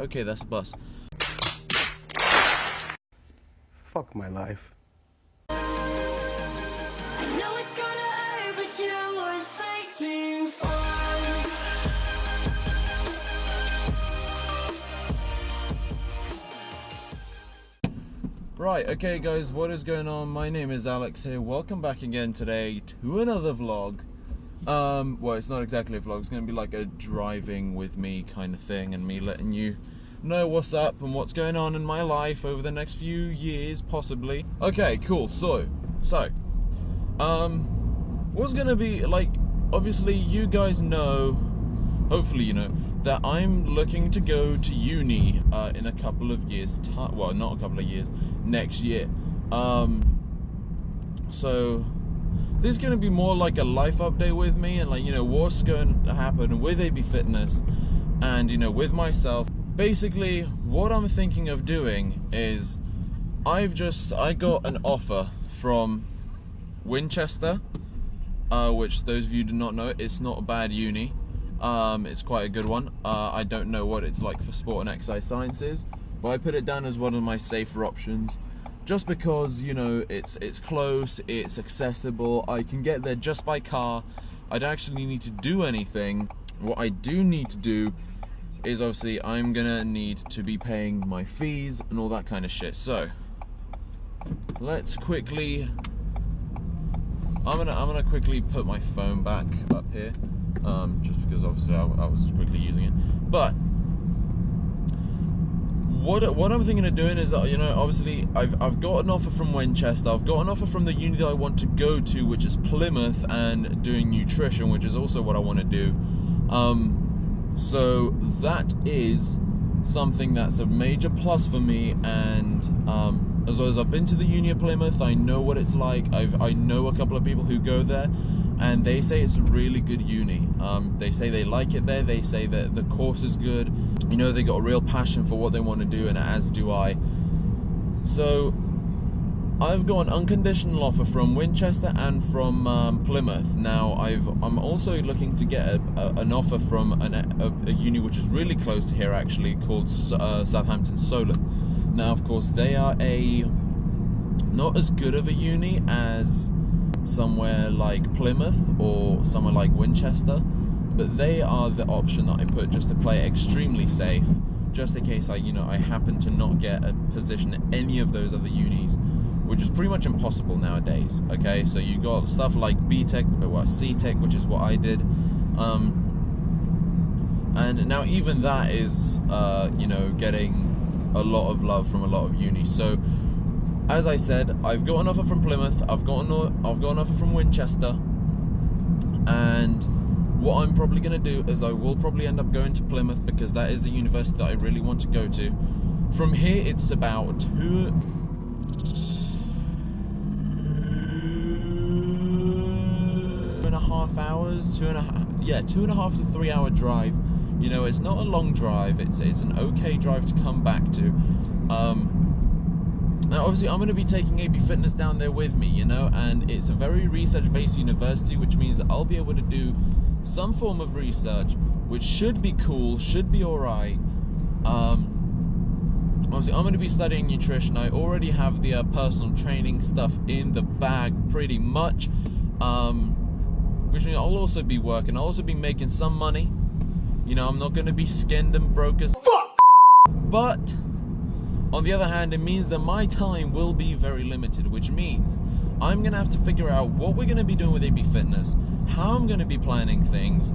Okay, that's a bus. Fuck my life. I know it's gonna hurt, but you're worth fighting for. Right, okay guys, what is going on? My name is Alex here. Welcome back again today to another vlog. Well, it's not exactly a vlog, it's going to be like a driving with me kind of thing, and me letting you know what's up and what's going on in my life over the next few years, possibly. Okay, cool. So, what's going to be, like, obviously you guys know, hopefully you know, that I'm looking to go to uni in a couple of years time. Well, not a couple of years, next year. So this is going to be more like a life update with me, and like, you know, what's going to happen with AB Fitness and, you know, with myself. Basically, what I'm thinking of doing is I got an offer from Winchester, which those of you do not know, it's not a bad uni. It's quite a good one. I don't know what it's like for sport and exercise sciences, but I put it down as one of my safer options, just because, you know, it's close, it's accessible, I can get there just by car, I don't actually need to do anything. What I do need to do is, obviously, I'm gonna need to be paying my fees and all that kind of shit. So let's quickly, I'm gonna quickly put my phone back up here. Just because obviously I was quickly using it. But what I'm thinking of doing is, you know, obviously I've got an offer from Winchester, I've got an offer from the uni that I want to go to, which is Plymouth, and doing nutrition, which is also what I want to do. So that is something that's a major plus for me, and as well as I've been to the uni of Plymouth, I know what it's like. I know a couple of people who go there, and they say it's a really good uni. They say they like it there, they say that the course is good, you know, they got a real passion for what they want to do, and as do I. So I've got an unconditional offer from Winchester and from Plymouth. Now I'm also looking to get an offer from a uni which is really close to here, actually, called Southampton Solent. Now, of course, they are not as good of a uni as somewhere like Plymouth or somewhere like Winchester, but they are the option that I put just to play extremely safe, just in case I happen to not get a position at any of those other unis, which is pretty much impossible nowadays. Okay, so you got stuff like BTEC, well, CTEC, which is what I did, and now even that is getting a lot of love from a lot of unis. So as I said, I've got an offer from Plymouth, I've got an offer from Winchester, and what I'm probably going to do is I will probably end up going to Plymouth, because that is the university that I really want to go to. From here, it's about 2.5 hours, 2.5 to 3 hour drive. You know, it's not a long drive, it's an okay drive to come back to. Now, obviously, I'm going to be taking AB Fitness down there with me, you know, and it's a very research-based university, which means that I'll be able to do some form of research, which should be cool, should be alright. Obviously, I'm going to be studying nutrition. I already have the personal training stuff in the bag, pretty much, which means I'll also be working, I'll also be making some money. You know, I'm not going to be skinned and broke as fuck, but on the other hand, it means that my time will be very limited, which means I'm going to have to figure out what we're going to be doing with AB Fitness, how I'm going to be planning things,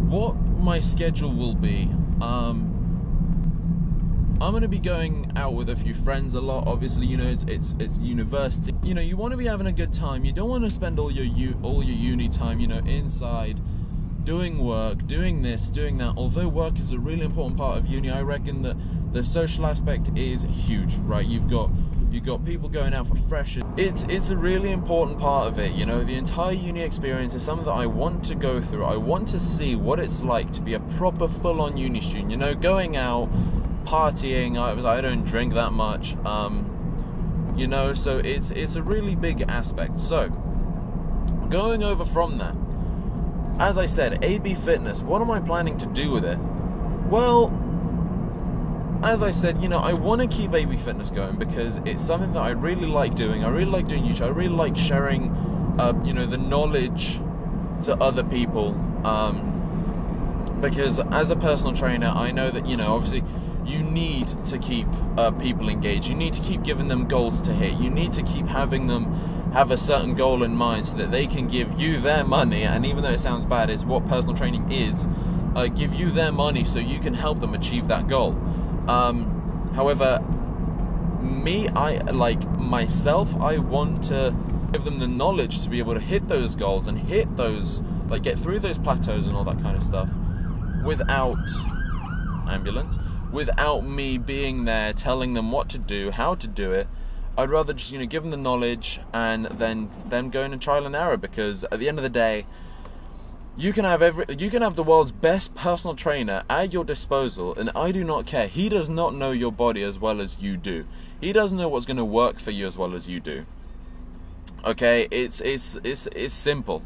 what my schedule will be. I'm going to be going out with a few friends a lot. Obviously, you know, it's university. You know, you want to be having a good time. You don't want to spend all your uni time, you know, inside, doing work, doing this, doing that. Although work is a really important part of uni, I reckon that the social aspect is huge, right? You've got people going out for freshers. It's a really important part of it, you know. The entire uni experience is something that I want to go through. I want to see what it's like to be a proper full-on uni student, you know, going out, partying. I don't drink that much, you know, so it's a really big aspect. So going over from that, as I said, AB Fitness, what am I planning to do with it? Well, as I said, you know, I want to keep AB Fitness going because it's something that I really like doing. I really like doing YouTube. I really like sharing, you know, the knowledge to other people. Because as a personal trainer, I know that, you know, obviously you need to keep people engaged. You need to keep giving them goals to hit. You need to keep having them have a certain goal in mind so that they can give you their money. And even though it sounds bad, it's what personal training is. Give you their money so you can help them achieve that goal. However, I want to give them the knowledge to be able to hit those goals and hit those, like, get through those plateaus and all that kind of stuff without me being there telling them what to do, how to do it. I'd rather just, you know, give them the knowledge and then them go into trial and error, because at the end of the day, you can have the world's best personal trainer at your disposal, and I do not care. He does not know your body as well as you do. He doesn't know what's going to work for you as well as you do. Okay, it's simple.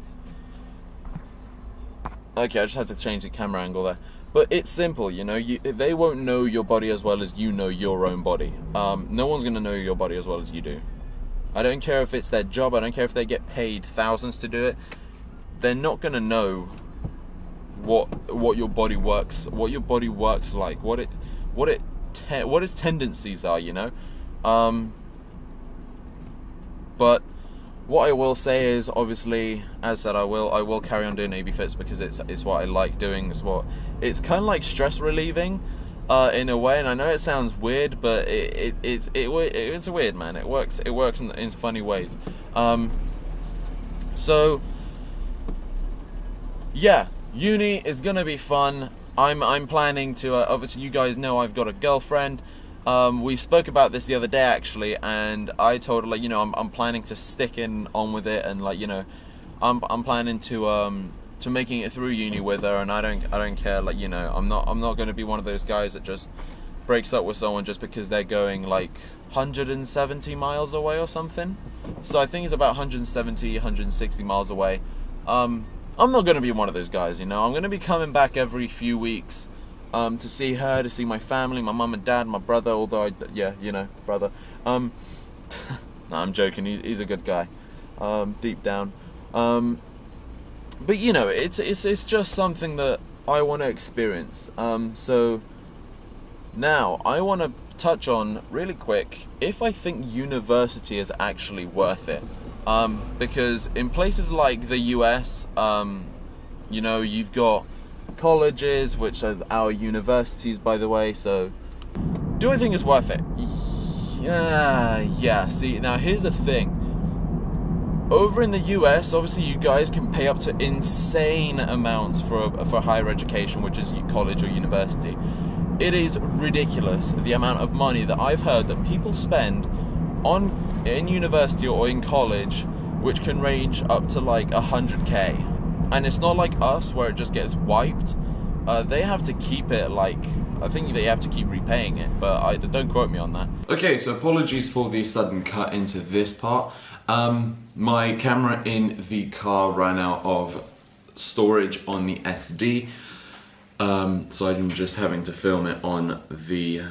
Okay, I just had to change the camera angle there. But it's simple, you know. They won't know your body as well as you know your own body. No one's going to know your body as well as you do. I don't care if it's their job. I don't care if they get paid thousands to do it. They're not going to know what your body works like, what its tendencies are, you know. But what I will say is, obviously, as said, I will carry on doing AB Fits because it's what I like doing. It's kind of like stress relieving, in a way. And I know it sounds weird, but it's weird, man. It works in funny ways. So yeah, uni is gonna be fun. I'm planning to. Obviously, you guys know I've got a girlfriend. We spoke about this the other day, actually, and I told her, like, you know, I'm planning to stick on with it, and, like, you know, I'm planning to making it through uni with her, and I don't care, like, you know, I'm not going to be one of those guys that just breaks up with someone just because they're going like 170 miles away or something. So I think it's about 170, 160 miles away. I'm not going to be one of those guys, you know. I'm going to be coming back every few weeks. To see her, to see my family, my mum and dad, my brother, although brother. No, I'm joking, he's a good guy, deep down. But, you know, it's just something that I want to experience. So, now, I want to touch on, really quick, if I think university is actually worth it. Because in places like the US, you know, you've got colleges, which are our universities, by the way. So, do I think it's worth it? Yeah. See, now here's the thing. Over in the US, obviously, you guys can pay up to insane amounts for higher education, which is college or university. It is ridiculous the amount of money that I've heard that people spend in university or in college, which can range up to like 100k. And it's not like us where it just gets wiped. They have to keep it, like, I think they have to keep repaying it, but don't quote me on that. Okay, so apologies for the sudden cut into this part. My camera in the car ran out of storage on the SD, so I'm just having to film it on the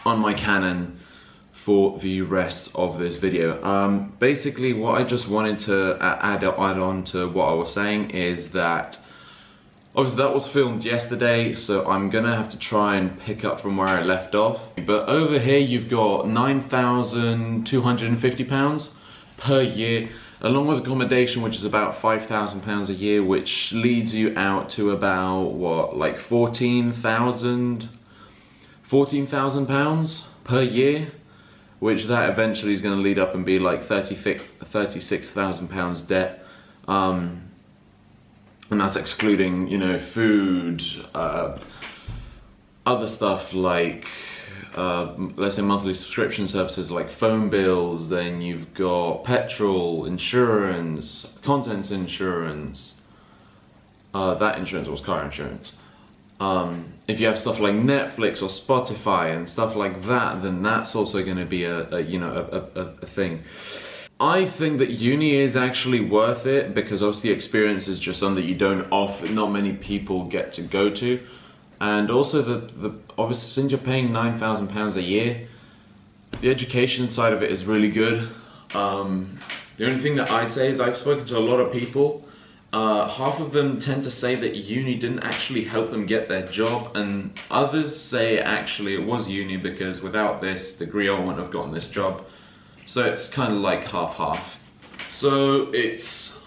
on my Canon for the rest of this video. Basically, what I just wanted to add on to what I was saying is that obviously that was filmed yesterday, so I'm gonna have to try and pick up from where I left off. But over here you've got £9,250 per year, along with accommodation, which is about £5,000 a year, which leads you out to about, what, like £14,000 per year, which that eventually is going to lead up and be like £36,000 debt. And that's excluding, you know, food, other stuff like, let's say monthly subscription services like phone bills. Then you've got petrol, insurance, contents insurance. That insurance was car insurance. If you have stuff like Netflix or Spotify and stuff like that, then that's also going to be a thing. I think that uni is actually worth it because obviously experience is just something that not many people get to go to. And also obviously since you're paying £9,000 a year, the education side of it is really good. The only thing that I'd say is I've spoken to a lot of people. Half of them tend to say that uni didn't actually help them get their job, and others say actually it was uni because without this degree I wouldn't have gotten this job. So it's kind of like half-half. So it's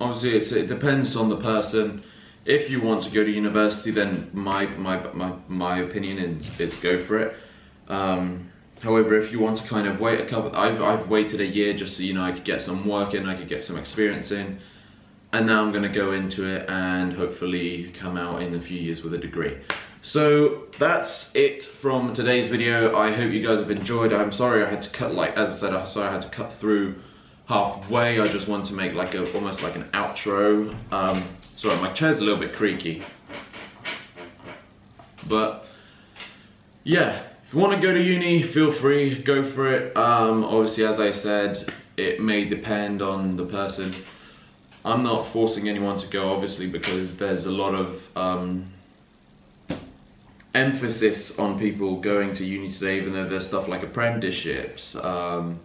obviously it depends on the person. If you want to go to university, then my opinion is go for it. However, if you want to kind of wait I've waited a year just so I could get some work in, I could get some experience in, and now I'm going to go into it and hopefully come out in a few years with a degree. So that's it from today's video. I hope you guys have enjoyed. I'm sorry I had to cut, as I said, I'm sorry I had to cut through halfway. I just wanted to make like almost like an outro. Sorry, my chair's a little bit creaky. But yeah, if you want to go to uni, feel free, go for it. Obviously, as I said, it may depend on the person. I'm not forcing anyone to go, obviously, because there's a lot of emphasis on people going to uni today, even though there's stuff like apprenticeships, earn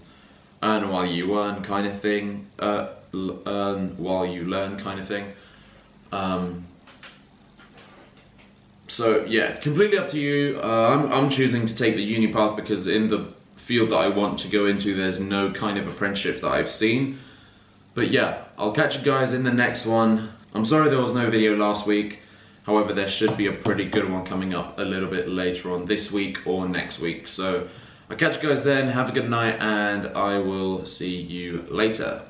while you earn kind of thing, earn while you learn kind of thing. So yeah, it's completely up to you. I'm choosing to take the uni path because in the field that I want to go into, there's no kind of apprenticeship that I've seen. But yeah, I'll catch you guys in the next one. I'm sorry there was no video last week. However, there should be a pretty good one coming up a little bit later on this week or next week. So I'll catch you guys then. Have a good night, and I will see you later.